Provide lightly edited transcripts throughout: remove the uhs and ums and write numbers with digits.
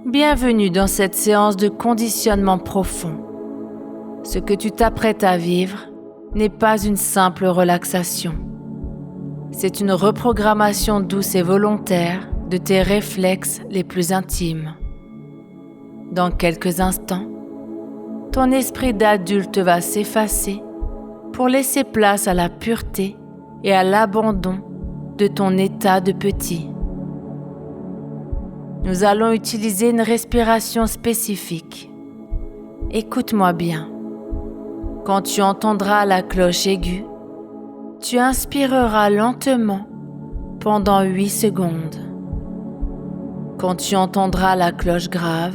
Bienvenue dans cette séance de conditionnement profond. Ce que tu t'apprêtes à vivre n'est pas une simple relaxation. C'est une reprogrammation douce et volontaire de tes réflexes les plus intimes. Dans quelques instants, ton esprit d'adulte va s'effacer pour laisser place à la pureté et à l'abandon de ton état de petit. Nous allons utiliser une respiration spécifique. Écoute-moi bien. Quand tu entendras la cloche aiguë, tu inspireras lentement pendant 8 secondes. Quand tu entendras la cloche grave,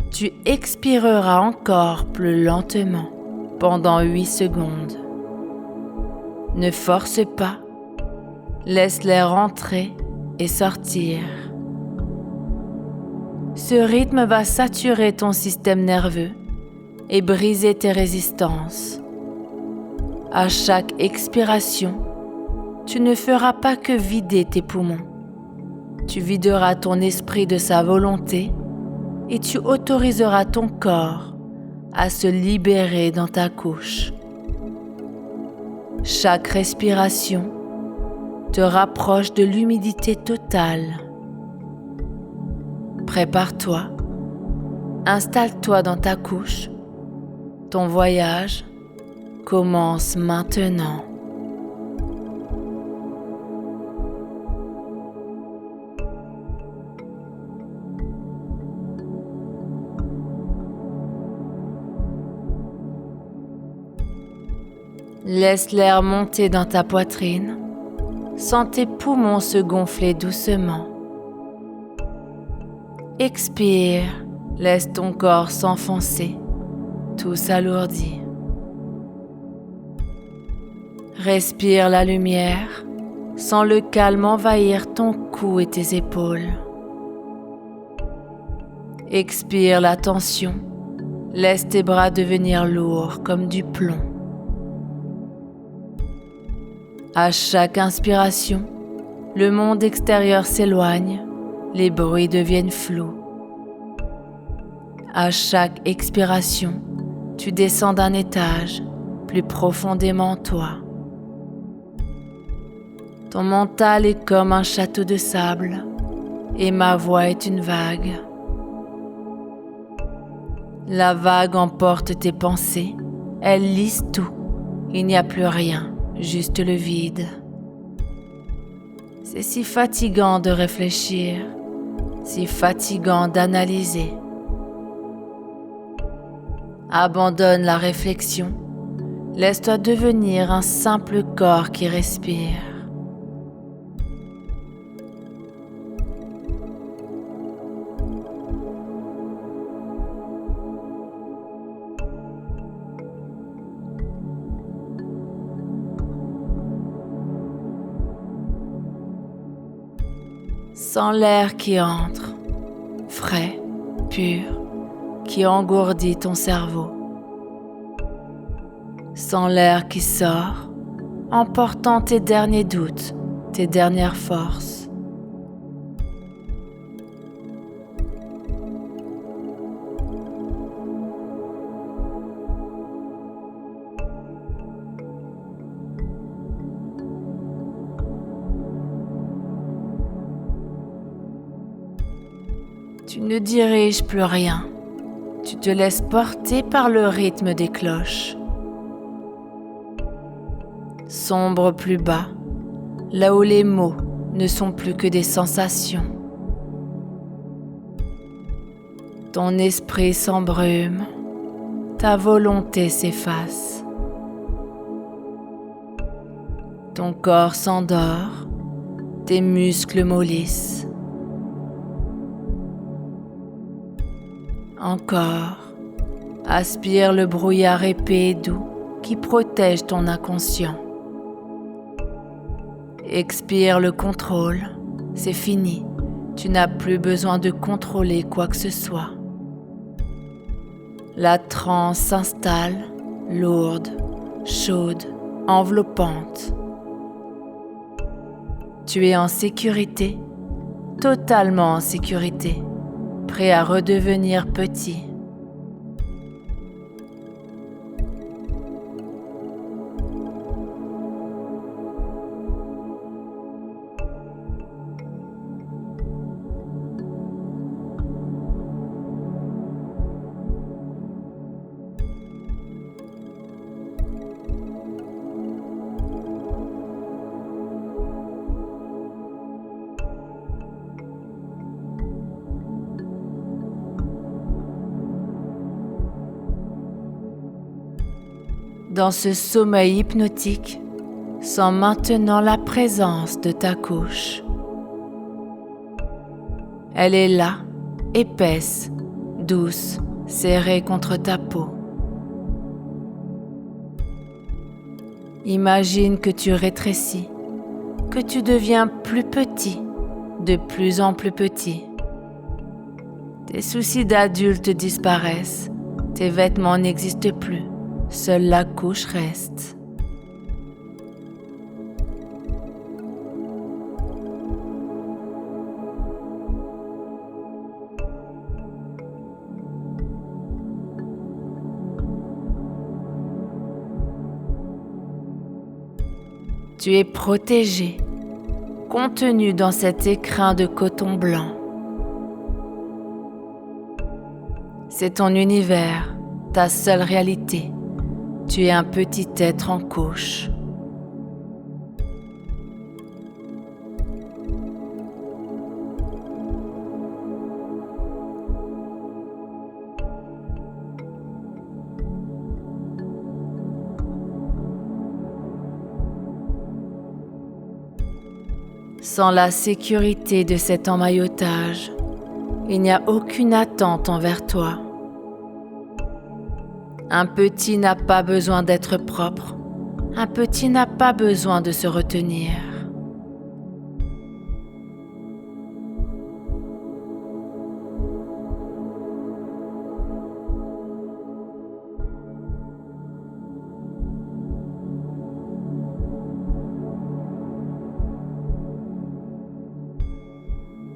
tu expireras encore plus lentement pendant 8 secondes. Ne force pas, laisse-les rentrer et sortir. Ce rythme va saturer ton système nerveux et briser tes résistances. À chaque expiration, tu ne feras pas que vider tes poumons. Tu videras ton esprit de sa volonté et tu autoriseras ton corps à se libérer dans ta couche. Chaque respiration te rapproche de l'humidité totale. Prépare-toi, installe-toi dans ta couche. Ton voyage commence maintenant. Laisse l'air monter dans ta poitrine. Sens tes poumons se gonfler doucement. Expire, laisse ton corps s'enfoncer, tout s'alourdit. Respire la lumière, sens le calme envahir ton cou et tes épaules. Expire la tension, laisse tes bras devenir lourds comme du plomb. À chaque inspiration, le monde extérieur s'éloigne, les bruits deviennent flous. À chaque expiration, tu descends d'un étage plus profondément en toi. Ton mental est comme un château de sable et ma voix est une vague. La vague emporte tes pensées, elle lisse tout. Il n'y a plus rien, juste le vide. C'est si fatigant de réfléchir, si fatigant d'analyser. Abandonne la réflexion, laisse-toi devenir un simple corps qui respire. Sens l'air qui entre, frais, pur, qui engourdit ton cerveau. Sens l'air qui sort, emportant tes derniers doutes, tes dernières forces. Tu ne diriges plus rien. Tu te laisses porter par le rythme des cloches. Sombre plus bas, là où les mots ne sont plus que des sensations. Ton esprit s'embrume, ta volonté s'efface. Ton corps s'endort, tes muscles mollissent. Encore, aspire le brouillard épais et doux qui protège ton inconscient. Expire le contrôle, c'est fini, tu n'as plus besoin de contrôler quoi que ce soit. La transe s'installe, lourde, chaude, enveloppante. Tu es en sécurité, totalement en sécurité. prêt à redevenir petit. Dans ce sommeil hypnotique, sens maintenant la présence de ta couche. Elle est là, épaisse, douce, serrée contre ta peau. Imagine que tu rétrécis, que tu deviens plus petit, de plus en plus petit. Tes soucis d'adulte disparaissent, tes vêtements n'existent plus. Seule la couche reste. Tu es protégé, contenu dans cet écrin de coton blanc. C'est ton univers, ta seule réalité. Tu es un petit être en couche. Sans la sécurité de cet emmaillotage, il n'y a aucune attente envers toi. Un petit n'a pas besoin d'être propre. Un petit n'a pas besoin de se retenir.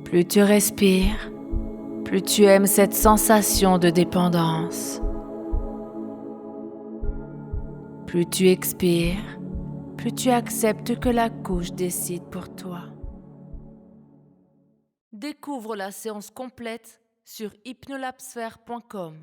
Plus tu respires, plus tu aimes cette sensation de dépendance. Plus tu expires, plus tu acceptes que la couche décide pour toi. Découvre la séance complète sur hypnolabsphère.com.